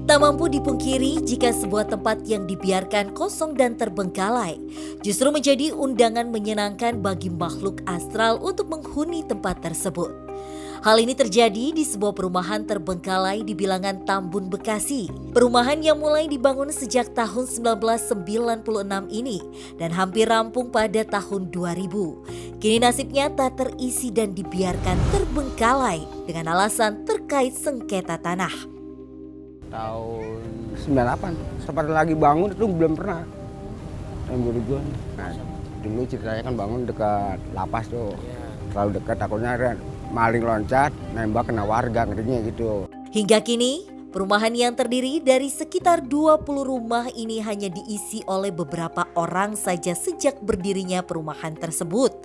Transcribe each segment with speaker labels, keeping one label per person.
Speaker 1: Tak mampu dipungkiri jika sebuah tempat yang dibiarkan kosong dan terbengkalai justru menjadi undangan menyenangkan bagi makhluk astral untuk menghuni tempat tersebut. Hal ini terjadi di sebuah perumahan terbengkalai di bilangan Tambun, Bekasi. Perumahan yang mulai dibangun sejak tahun 1996 ini dan hampir rampung pada tahun 2000. Kini nasibnya tak terisi dan dibiarkan terbengkalai dengan alasan terkait sengketa tanah.
Speaker 2: Tahun 98, sempat lagi bangun itu belum pernah. Tahun 2000. Nah, dulu ceritanya kan bangun dekat lapas tuh. Terlalu dekat takutnya ada maling loncat, nembak kena warga, ngerinya gitu.
Speaker 1: Hingga kini, perumahan yang terdiri dari sekitar 20 rumah ini hanya diisi oleh beberapa orang saja sejak berdirinya perumahan tersebut.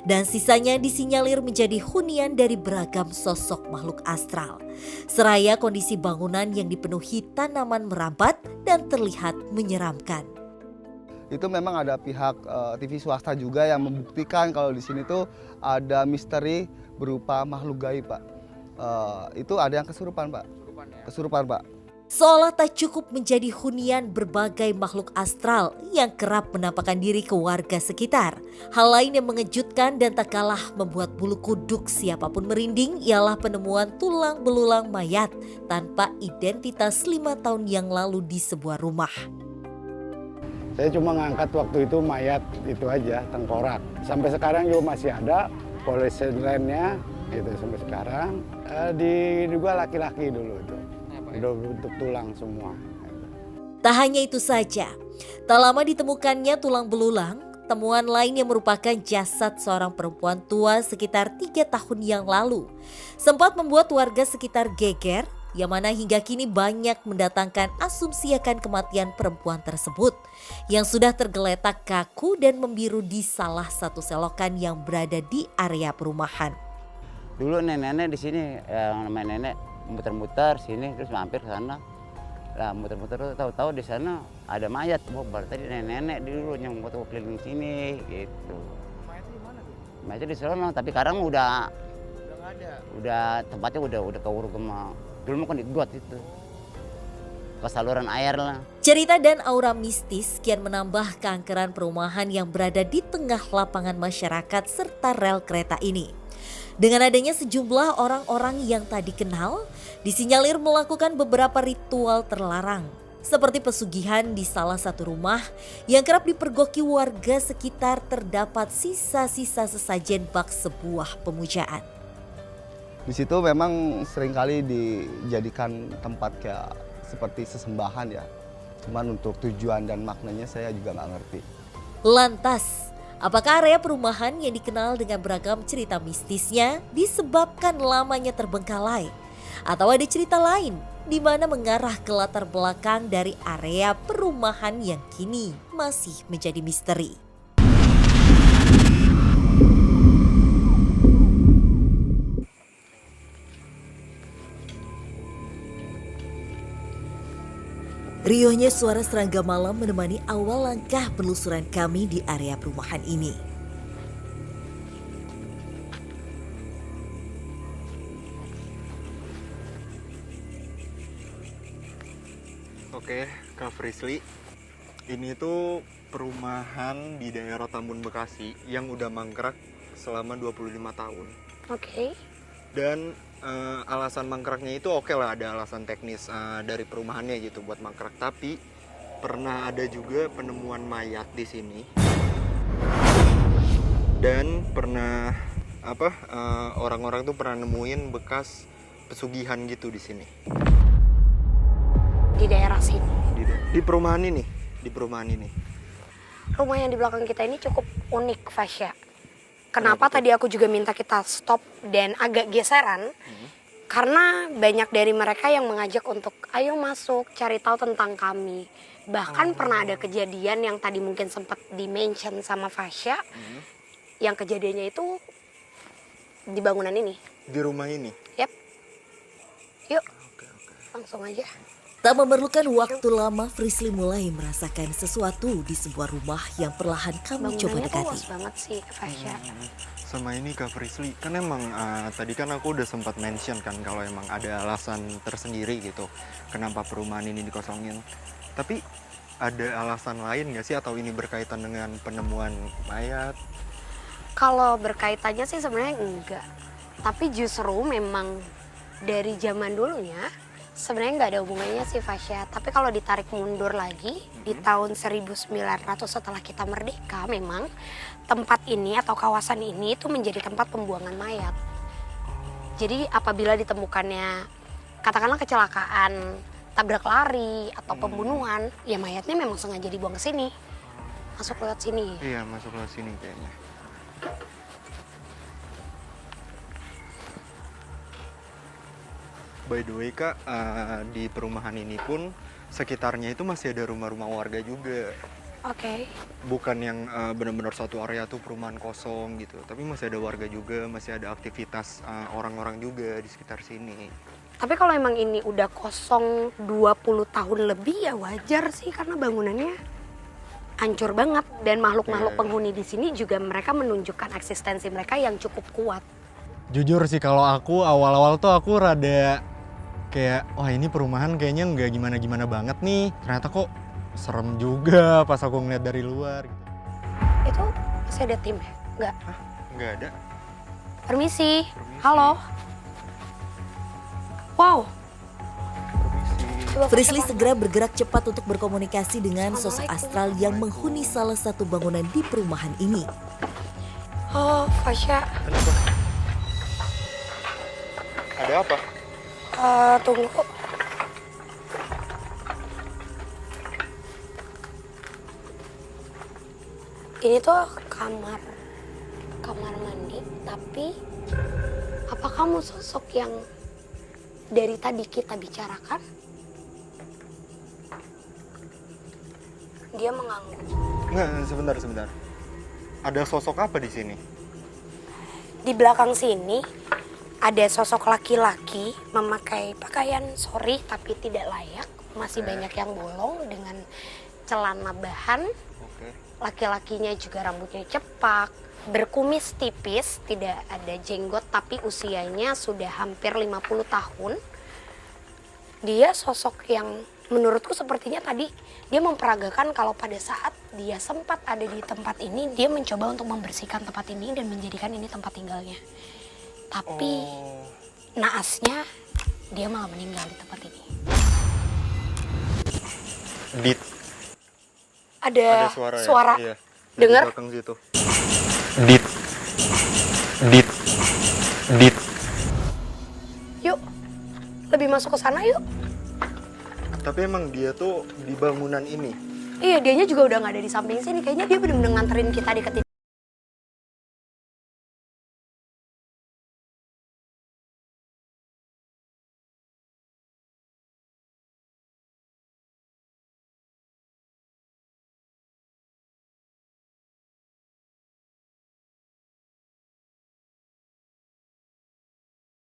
Speaker 1: Dan sisanya disinyalir menjadi hunian dari beragam sosok makhluk astral. Seraya kondisi bangunan yang dipenuhi tanaman merambat dan terlihat menyeramkan.
Speaker 3: Itu memang ada pihak TV swasta juga yang membuktikan kalau di sini tuh ada misteri berupa makhluk gaib, Pak. Itu ada yang kesurupan, Pak. Kesurupan, Pak.
Speaker 1: Seolah tak cukup menjadi hunian berbagai makhluk astral yang kerap menampakkan diri ke warga sekitar. Hal lain yang mengejutkan dan tak kalah membuat bulu kuduk siapapun merinding ialah penemuan tulang belulang mayat tanpa identitas 5 tahun yang lalu di sebuah rumah.
Speaker 4: Saya cuma ngangkat waktu itu mayat itu aja, tengkorak. Sampai sekarang juga masih ada polisennya gitu sampai sekarang. Diduga laki-laki dulu itu. Udah bentuk tulang semua.
Speaker 1: Tak hanya itu saja, tak lama ditemukannya tulang belulang, temuan lain yang merupakan jasad seorang perempuan tua sekitar 3 tahun yang lalu sempat membuat warga sekitar geger, yang mana hingga kini banyak mendatangkan asumsi akan kematian perempuan tersebut yang sudah tergeletak kaku dan membiru di salah satu selokan yang berada di area perumahan.
Speaker 2: Dulu nenek-nenek di sini, yang namanya nenek muter-muter sini terus mampir ke sana. Lah muter-muter tahu-tahu di sana ada mayat. Oh, berarti nenek-nenek dulu yang waktu keliling sini gitu. Mayatnya di mana, Bu? Mayatnya di sana, tapi sekarang udah nggak ada. Udah tempatnya udah keuruk sama dulu mah kan di got itu. Ke saluran air lah.
Speaker 1: Cerita dan aura mistis kian menambah keangkeran perumahan yang berada di tengah lapangan masyarakat serta rel kereta ini. Dengan adanya sejumlah orang-orang yang tak dikenal, disinyalir melakukan beberapa ritual terlarang. Seperti pesugihan di salah satu rumah yang kerap dipergoki warga sekitar terdapat sisa-sisa sesajen bak sebuah pemujaan.
Speaker 3: Di situ memang seringkali dijadikan tempat kayak seperti sesembahan ya. Cuman untuk tujuan dan maknanya saya juga nggak ngerti.
Speaker 1: Lantas, apakah area perumahan yang dikenal dengan beragam cerita mistisnya disebabkan lamanya terbengkalai? Atau ada cerita lain di mana mengarah ke latar belakang dari area perumahan yang kini masih menjadi misteri? Riuhnya suara serangga malam menemani awal langkah penelusuran kami di area perumahan ini.
Speaker 5: Oke, Kak Frisly, ini tuh perumahan di daerah Tambun, Bekasi yang udah mangkrak selama 25 tahun.
Speaker 6: Oke.
Speaker 5: Dan alasan mangkraknya itu oke lah, ada alasan teknis dari perumahannya gitu buat mangkrak. Tapi pernah ada juga penemuan mayat di sini. Dan pernah orang-orang tuh pernah nemuin bekas pesugihan gitu di sini.
Speaker 6: Di daerah sini.
Speaker 5: Di perumahan ini,
Speaker 6: Rumah yang di belakang kita ini cukup unik, Fasya. Kenapa tadi aku juga minta kita stop dan agak geseran? Karena banyak dari mereka yang mengajak untuk ayo masuk, cari tahu tentang kami. Bahkan pernah ada kejadian yang tadi mungkin sempat di-mention sama Fasya. Yang kejadiannya itu di bangunan ini.
Speaker 5: Di rumah ini?
Speaker 6: Yap. Yuk, langsung aja.
Speaker 1: Tak memerlukan waktu lama, Frisly mulai merasakan sesuatu di sebuah rumah yang perlahan kami coba
Speaker 6: Bangunannya kok
Speaker 1: dekati.
Speaker 6: luas banget sih, Fasya.
Speaker 5: Sama ini Kak Frisly, kan emang tadi kan aku udah sempat mention kan kalau emang ada alasan tersendiri gitu kenapa perumahan ini dikosongin. Tapi ada alasan lain nggak sih atau ini berkaitan dengan penemuan mayat?
Speaker 6: Kalau berkaitannya sih sebenarnya enggak. Tapi justru memang dari zaman dulunya sebenarnya nggak ada hubungannya sih Fasya. Tapi kalau ditarik mundur lagi di tahun 1900 setelah kita merdeka, memang tempat ini atau kawasan ini itu menjadi tempat pembuangan mayat. Jadi apabila ditemukannya katakanlah kecelakaan, tabrak lari atau pembunuhan, ya mayatnya memang sengaja dibuang ke sini. Masuk lewat sini.
Speaker 5: Iya, masuk ke sini kayaknya. By the way Kak, di perumahan ini pun sekitarnya itu masih ada rumah-rumah warga juga.
Speaker 6: Oke.
Speaker 5: Bukan yang benar-benar satu area tuh perumahan kosong gitu, tapi masih ada warga juga, masih ada aktivitas orang-orang juga di sekitar sini.
Speaker 6: Tapi kalau emang ini udah kosong 20 tahun lebih ya wajar sih karena bangunannya hancur banget dan makhluk-makhluk
Speaker 5: Iya.
Speaker 6: penghuni di sini juga mereka menunjukkan eksistensi mereka yang cukup kuat.
Speaker 7: Jujur sih kalau aku awal-awal tuh aku rada kayak wah ini perumahan kayaknya nggak gimana-gimana banget nih. Ternyata kok serem juga pas aku ngeliat dari luar gitu.
Speaker 6: Itu masih ada tim ya? Enggak.
Speaker 5: Nggak ada.
Speaker 6: Permisi.
Speaker 5: Permisi.
Speaker 6: Halo. Wow.
Speaker 5: Permisi.
Speaker 6: Coba
Speaker 1: Frisly
Speaker 6: Fasya,
Speaker 1: segera bergerak cepat untuk berkomunikasi dengan sosok astral yang menghuni salah satu bangunan di perumahan ini.
Speaker 6: Oh, Fasya.
Speaker 5: Kenapa? Ada apa?
Speaker 6: Tunggu. Ini tuh kamar mandi, tapi apa kamu sosok yang dari tadi kita bicarakan? Dia mengangguk.
Speaker 5: Nggak, sebentar. Ada sosok apa di sini?
Speaker 6: Di belakang sini ada sosok laki-laki memakai pakaian sorry tapi tidak layak. Masih banyak yang bolong dengan celana bahan.
Speaker 5: Oke.
Speaker 6: Laki-lakinya juga rambutnya cepak, berkumis tipis, tidak ada jenggot tapi usianya sudah hampir 50 tahun. Dia sosok yang menurutku sepertinya tadi dia memperagakan kalau pada saat dia sempat ada di tempat ini, dia mencoba untuk membersihkan tempat ini dan menjadikan ini tempat tinggalnya. Tapi naasnya dia malah meninggal di tempat ini. Ada suara.
Speaker 5: Iya.
Speaker 6: Dengar?
Speaker 5: Di belakang situ.
Speaker 6: Yuk, lebih masuk ke sana yuk.
Speaker 5: Tapi emang dia tuh di bangunan ini.
Speaker 6: Iya, dianya juga udah nggak ada di samping sini. Kayaknya dia bener-bener nganterin kita di